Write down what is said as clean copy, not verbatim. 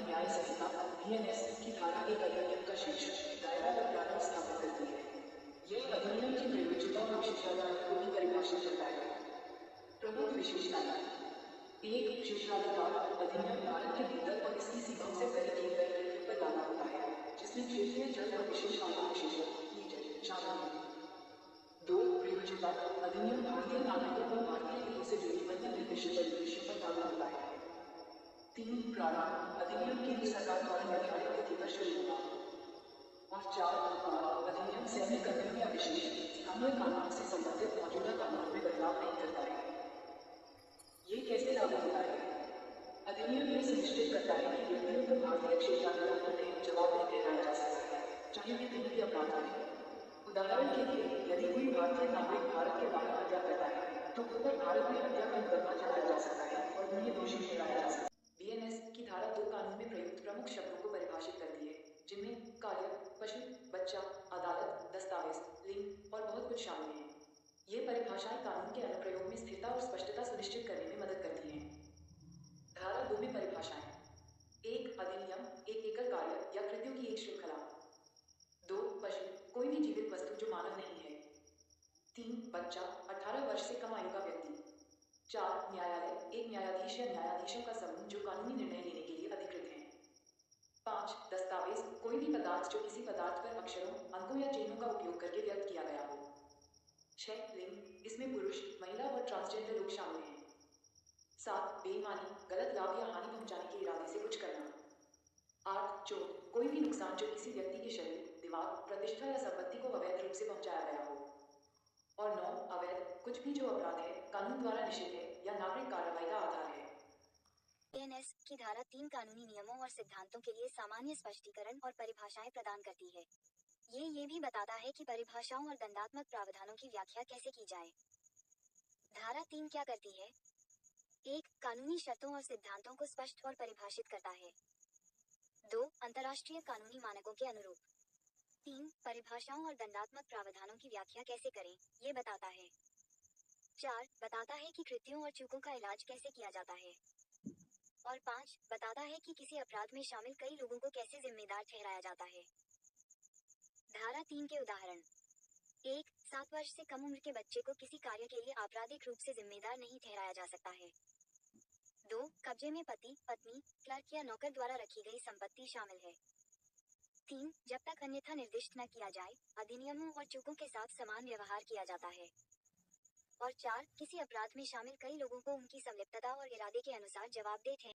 न्याय संहिता बीएनएस की धारा एक अधिनियम का शीर्षक दायरा और प्रारूप स्थापित करती है। यह अधिनियम की प्रयोज्यता और विशेषाधिकार को भी परिभाषित करता है। प्रमुख विशेषताएं: एक, विशेषाधिकार अधिनियम भारत के भीतर और इसकी सीमाओं से परे किए गए कृत्यों पर लागू होता है, जिसमें क्षेत्रीय जल और विशेष कानून विशेषण शामिल हैं। दो, प्रयोज्यता अधिनियम भारतीय नागरिकों और भारतीय हितों से जुड़ी अन्य निर्दिष्ट परिदृश्यों पर लागू होता है। तीन, प्रारूप अधिनियम केंद्र सरकार द्वारा निर्धारित तिथि पर शुरू होगा। और चार, अधिनियम सैन्य कर्मियों या विशेष स्थानीय कानूनों से संबंधित मौजूदा कानूनों में बदलाव नहीं करता है। ये कैसे लागू होता है? अधिनियम यह सुनिश्चित करता है कि व्यक्तियों को भारतीय क्षेत्राधिकार के लिए जवाबदेह ठहराया जा सकता है, चाहे वे कहीं भी अपराध करें। उदाहरण के लिए, यदि कोई भारतीय नागरिक भारत के बाहर हत्या करता है, तो उन पर भारत में हत्या का मुकदमा चलाया जा सकता है और उन्हें दोषी ठहराया जा सकता है। बीएनएस की धारा 2 कानून में प्रयुक्त प्रमुख शब्दों को परिभाषित करती है, जिनमें कार्य, पशु, बच्चा, अदालत, दस्तावेज, लिंग और बहुत कुछ शामिल है। ये परिभाषाएं कानून के अनुप्रयोग में स्थिरता और स्पष्टता सुनिश्चित करने में मदद करती हैं। धारा 2 में परिभाषाएं: एक, अधिनियम एक एकल कार्य या कृत्यों की एक श्रृंखला। दो, पशु कोई भी जीवित वस्तु जो मानव नहीं है। तीन, बच्चा 18 वर्ष से कम आयु का व्यक्ति। चार, न्यायालय एक न्यायाधीश या न्यायाधीशों का समूह जो कानूनी निर्णय लेने के लिए अधिकृत है। पाँच, दस्तावेज कोई भी पदार्थ जो किसी पदार्थ पर अक्षरों, अंकों या चिन्हों का उपयोग करके व्यक्त किया गया हो। छह, लिंग इसमें पुरुष, महिला और ट्रांसजेंडर लोग शामिल हैं। सात, बेईमानी गलत लाभ या हानि पहुंचाने के इरादे से कुछ करना। आठ, चोट कोई भी नुकसान जो किसी व्यक्ति के शरीर, दीवार, प्रतिष्ठा या संपत्ति को अवैध रूप से पहुंचाया गया हो। और नौ, अवैध कुछ भी जो अपराध है, कानून द्वारा निषिद्ध है या नागरिक कार्रवाई का आधार है। बीएनएस की धारा 3 कानूनी नियमों और सिद्धांतों के लिए सामान्य स्पष्टीकरण और परिभाषाएं प्रदान करती है। ये भी बताता है कि परिभाषाओं और दंडात्मक प्रावधानों की व्याख्या कैसे की जाए। धारा 3 क्या करती है? 1. कानूनी शर्तों और सिद्धांतों को स्पष्ट और परिभाषित करता है। 2. अंतर्राष्ट्रीय कानूनी मानकों के अनुरूप। 3. परिभाषाओं और दंडात्मक प्रावधानों की व्याख्या कैसे करें, ये बताता है। 4. बताता है कि कृत्यों और चूकों का इलाज कैसे किया जाता है। और 5. बताता है कि किसी अपराध में शामिल कई लोगों को कैसे जिम्मेदार ठहराया जाता है। धारा 3 के उदाहरण: 1. 7 वर्ष से कम उम्र के बच्चे को किसी कार्य के लिए आपराधिक रूप से जिम्मेदार नहीं ठहराया जा सकता है। 2. कब्जे में पति, पत्नी, क्लर्क या नौकर द्वारा रखी गई संपत्ति शामिल है। 3. जब तक अन्यथा निर्दिष्ट न किया जाए, अधिनियमों और चूकों के साथ समान व्यवहार किया जाता है। और 4. किसी अपराध में शामिल कई लोगों को उनकी संलिप्तता और इरादे के अनुसार जवाबदेह